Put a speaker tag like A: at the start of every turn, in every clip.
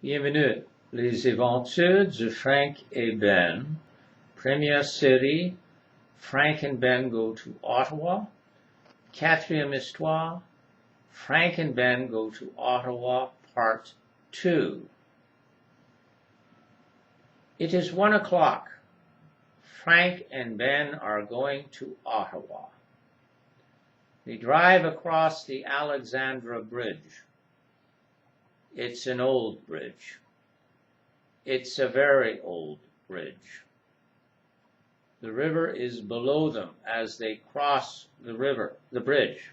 A: Bienvenue. Les aventures de Frank et Ben. Première série. Frank and Ben go to Ottawa. Quatrième histoire. Frank and Ben go to Ottawa, Part 2. It is 1 o'clock. Frank and Ben are going to Ottawa. They drive across the Alexandra Bridge. It's an old bridge. It's a very old bridge. The river is below them as they cross the bridge.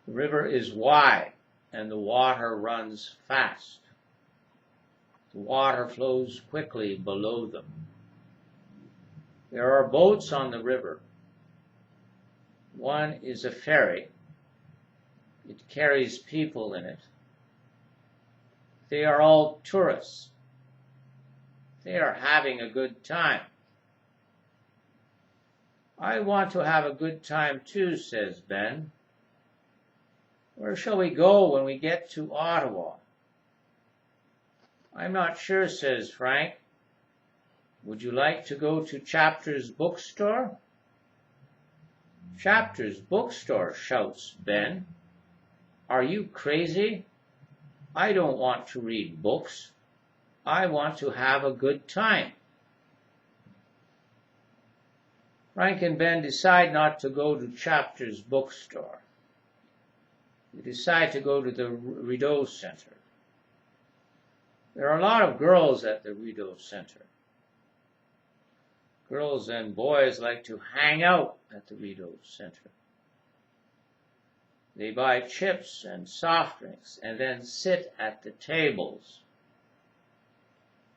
A: The river is wide and the water runs fast. The water flows quickly below them. There are boats on the river. One is a ferry. It carries people in it. They are all tourists. They are having a good time. I want to have a good time too, says Ben. Where shall we go when we get to Ottawa? I'm not sure, says Frank. Would you like to go to Chapter's bookstore? Chapter's bookstore, shouts Ben. Are you crazy? I don't want to read books. I want to have a good time. Frank and Ben decide not to go to Chapter's bookstore. They decide to go to the Rideau Center. There are a lot of girls at the Rideau Center. Girls and boys like to hang out at the Rideau Center. They buy chips and soft drinks and then sit at the tables.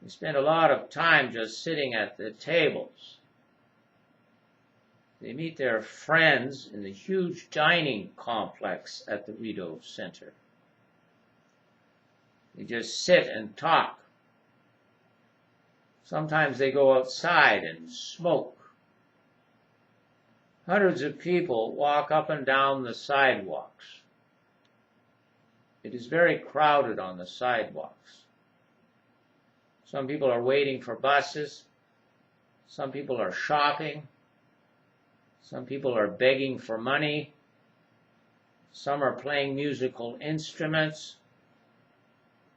A: They spend a lot of time just sitting at the tables. They meet their friends in the huge dining complex at the Rideau Center. They just sit and talk. Sometimes they go outside and smoke. Hundreds of people walk up and down the sidewalks. It is very crowded on the sidewalks. Some people are waiting for buses. Some people are shopping. Some people are begging for money. Some are playing musical instruments.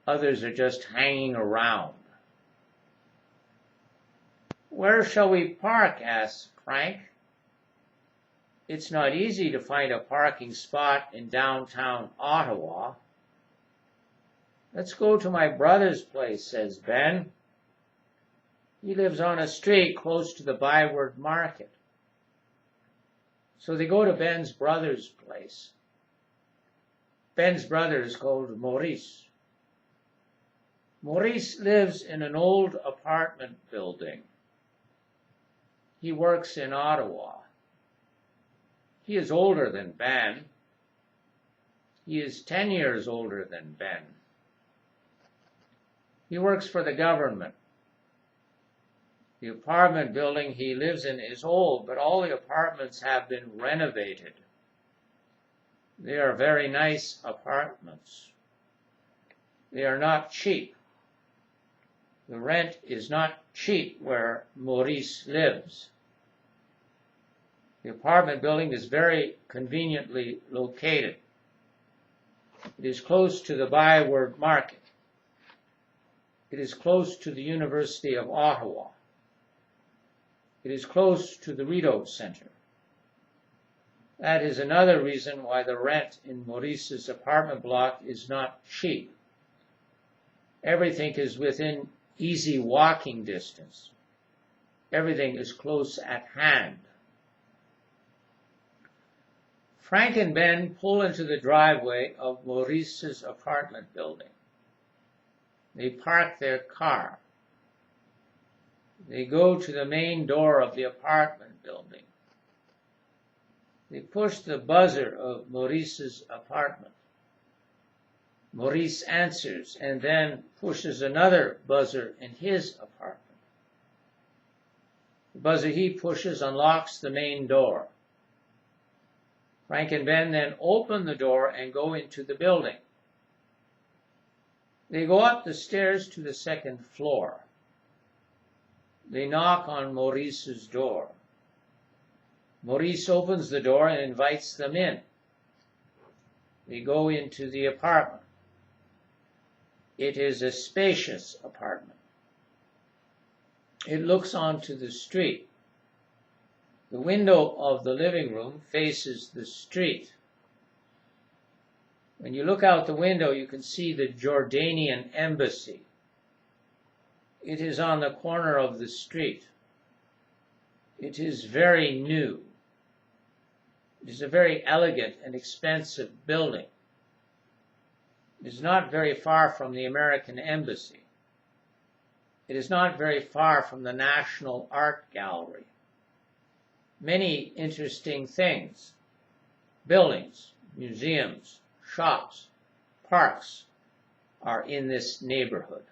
A: Others are just hanging around. Where shall we park? Asks Frank. It's not easy to find a parking spot in downtown Ottawa. Let's go to my brother's place, says Ben. He lives on a street close to the Byward Market. So they go to Ben's brother's place. Ben's brother is called Maurice. Maurice lives in an old apartment building. He works in Ottawa. He is older than Ben. He is 10 years older than Ben. He works for the government. The apartment building he lives in is old, but all the apartments have been renovated. They are very nice apartments. They are not cheap. The rent is not cheap where Maurice lives. The apartment building is very conveniently located. It is close to the Byward Market. It is close to the University of Ottawa. It is close to the Rideau Center. That is another reason why the rent in Maurice's apartment block is not cheap. Everything is within easy walking distance. Everything is close at hand. Frank and Ben pull into the driveway of Maurice's apartment building. They park their car. They go to the main door of the apartment building. They push the buzzer of Maurice's apartment. Maurice answers and then pushes another buzzer in his apartment. The buzzer he pushes unlocks the main door. Frank and Ben then open the door and go into the building. They go up the stairs to the second floor. They knock on Maurice's door. Maurice opens the door and invites them in. They go into the apartment. It is a spacious apartment. It looks onto the street. The window of the living room faces the street. When you look out the window, you can see the Jordanian embassy. It is on the corner of the street. It is very new. It is a very elegant and expensive building. It is not very far from the American embassy. It is not very far from the National Art Gallery. Many interesting things, buildings, museums, shops, parks are in this neighborhood.